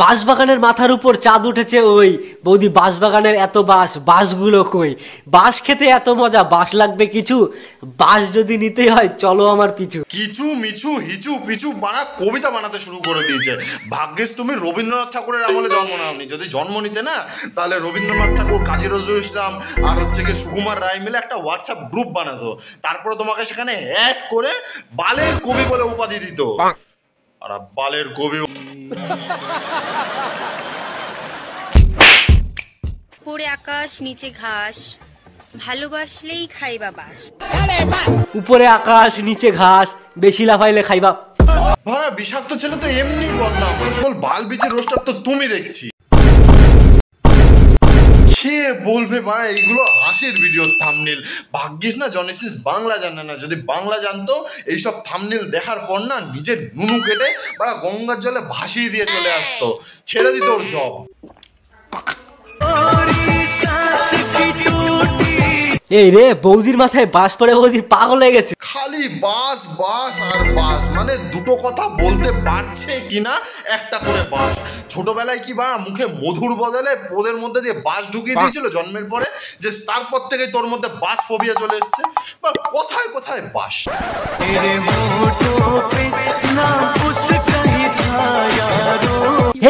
বাঁশবাগানের মাথার উপর চাঁদ উঠেছে ওই। বৌদি বাঁশবাগানের এত বাঁশগুলো কই? বাঁশ খেতে এত মজা, বাঁশ লাগবে কিছু, বাঁশ যদি নিতে হয় চলো আমার পিছু। কিছু মিছু হিচু পিছু বানা কবিতা বানাতে শুরু করে দিয়েছে। ভাগ্যিস তুমি রবীন্দ্রনাথ ঠাকুরের আমলে জন্ম নাওনি। যদি জন্ম নিতে না, তাহলে রবীন্দ্রনাথ ঠাকুর, কাজী নজরুল ইসলাম আর হচ্ছে কি সুকুমার রায় মিলে একটা হোয়াটসঅ্যাপ গ্রুপ বানাতো, তারপরে তোমাকে সেখানে অ্যাড করে বালের কবি বলে উপাধি দিত। আর বালের কবি উপরে আকাশ নিচে ঘাস, ভালোবাসলেই খাইবা বাস। উপরে আকাশ নিচে ঘাস, বেশি লাফাইলে খাইবা। ভাড়া বিষাক্ত ছেলে তো এমনি বদনাম। আসল বাল বিচের রোস্টার তো তুমি দেখছি। কে বলবে ভাড়া এইগুলো হাসির ভিডিও থাম্বনেল? ভাগ্যিস না জনেসিস বাংলা জানে না। যদি বাংলা জানতো এইসব থাম্বনেল দেখার পর না নিজের নুনু কেটে ভাড়া গঙ্গার জলে ভাসিয়ে দিয়ে চলে আসতো, ছেড়ে দিত ওর জব। এই রে, বৌদির মাথায় বাঁশ পড়ে বৌদি পাগল হয়ে গেছে। খালি বাস বাস আর বাস, মানে দুটো কথা বলতে পারছে কিনা একটা করে বাস। ছোটবেলায় কি বাড়া মুখে মধুর বদলে পোদের মধ্যে দিয়ে বাস ঢুকিয়ে দিয়েছিল জন্মের পরে, যে তারপর থেকে তোর মধ্যে বাস ফোবিয়া চলে এসছে। কোথায় কোথায় বাস।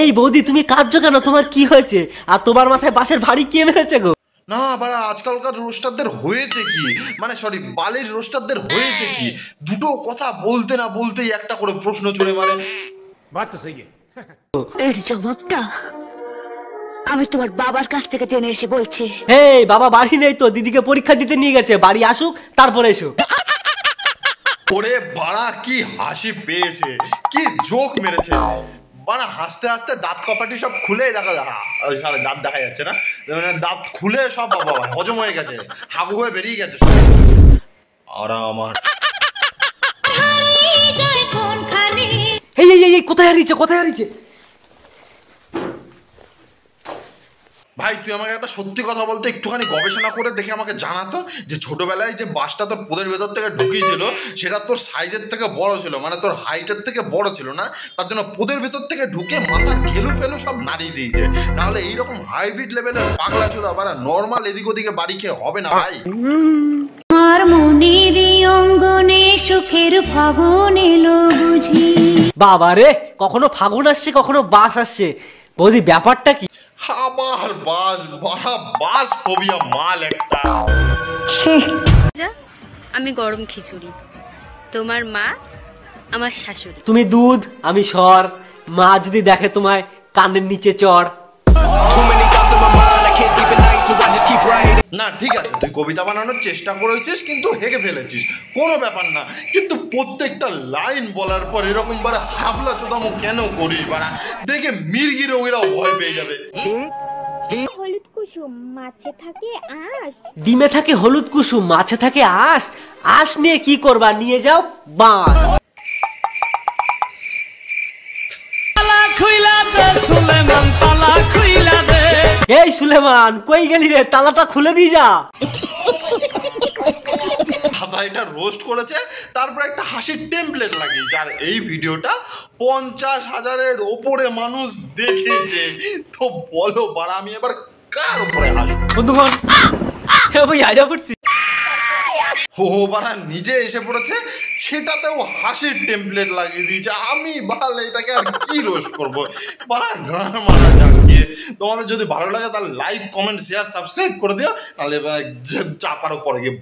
এই বৌদি তুমি কাঁদছো কেন? তোমার কি হয়েছে? আর তোমার মাথায় বাঁশের ভারী কে মেরেছে গো? না বাড়া, আজকালকার রোস্টারদের হয়েছে কি, মানে সরি বালের রোস্টারদের হয়েছে কি, দুটো কথা বলতে না বলতেই একটা করে প্রশ্ন চলে মারে। এর জবাবটা আমি তোমার বাবার কাছ থেকে জেনে এসে বলছি। এই বাবা বাড়ি নেই তো, দিদিকে পরীক্ষা দিতে নিয়ে গেছে, বাড়ি আসুক তারপরে এসো। ওরে বাড়া কি হাসি পেয়েছে, কি জোক মেরেছে বাড়া। হাসতে হাসতে দাঁত কপাটি সব খুলে দেখা, দাঁত দেখা যাচ্ছে না, দাঁত খুলে সব বাবা হজম হয়ে গেছে, হাগু হয়ে বেরিয়ে গেছে সব। আর আমার এই কোথায় হারিয়েছে, কোথায় হারিয়েছে? ভাই তুই আমাকে একটা সত্যি কথা বলতে, একটুখানি গবেষণা করে দেখে আমাকে জানাতো যে ছোটবেলায় যে বাসটা তোর পোদের ভেতর থেকে ঢুকিয়েছিল সেটা তোর সাইজের থেকে বড় ছিল, মানে তোর হাইটের থেকে বড় ছিল না, তার জন্য পোদের ভেতর থেকে ঢুকে মাথার ঘেলু ফেলু সব নাড়িয়ে দিয়েছে। নাহলে এইরকম হাইব্রিড লেভেলের পাগলা চোদা বাড়া নর্মাল এদিক ওদিকে বাড়ি খেয়ে হবে না ভাই। আমার মনের অঙ্গনে সুখের ফাগুন এলো বুঝি। বাবা রে, কখনো ফাগুন আসছে কখনো বাস আসছে। বৌদি ব্যাপারটা কি? আমার বাস বাড়া, বাস ফোবিয়া মাল একটা। আমি গরম খিচুড়ি, তোমার মা আমার শাশুড়ি। তুমি দুধ আমি সর, মা যদি দেখে তোমায় কানের নিচে চড়। না ঠিক আছে, তুই কবিতা বানানোর চেষ্টা করেছিস কিন্তু হেগে ফেলেছিস, কোনো ব্যাপার না। কিন্তু প্রত্যেকটা লাইন বলার পর এরকম বারে হাবলা চোদামো কেন করিস বাড়া? দেখে মির্গি রোগীরাও ভয় পেয়ে যাবে। হলুদ কুসুম মাছে থাকে আঁশ, ডিমে থাকে হলুদ কুসুম, মাছে থাকে আঁশ। আঁশ নিয়ে কি করবা? নিয়ে যাও বাঁশ। এই সুলেমান কই গেলি রে? তালাটা খুলে দিয়ে যা। দাদা এটা রোস্ট করেছে, তারপর একটা হাসির টেমপ্লেট লাগিয়েছে, আর এই ভিডিওটা 50,000-এর ওপরে মানুষ দেখেছে। তো বলো বাড়া আমি এবার কার উপরে হাসবো? বন্ধুগণ ভাই আজা পড়ছি। ও বাড়া নিজে এসে পড়েছে, সেটাতেও হাসির টেমপ্লেট লাগিয়ে দিয়েছে। আমি বাল এটাকে আর কি রোস্ট করবো বাড়া, গান মারা যাক গিয়ে। তোমাদের যদি ভালো লাগে তাহলে লাইক কমেন্ট শেয়ার সাবস্ক্রাইব করে দিও, তাহলে চাপারও করে গিয়ে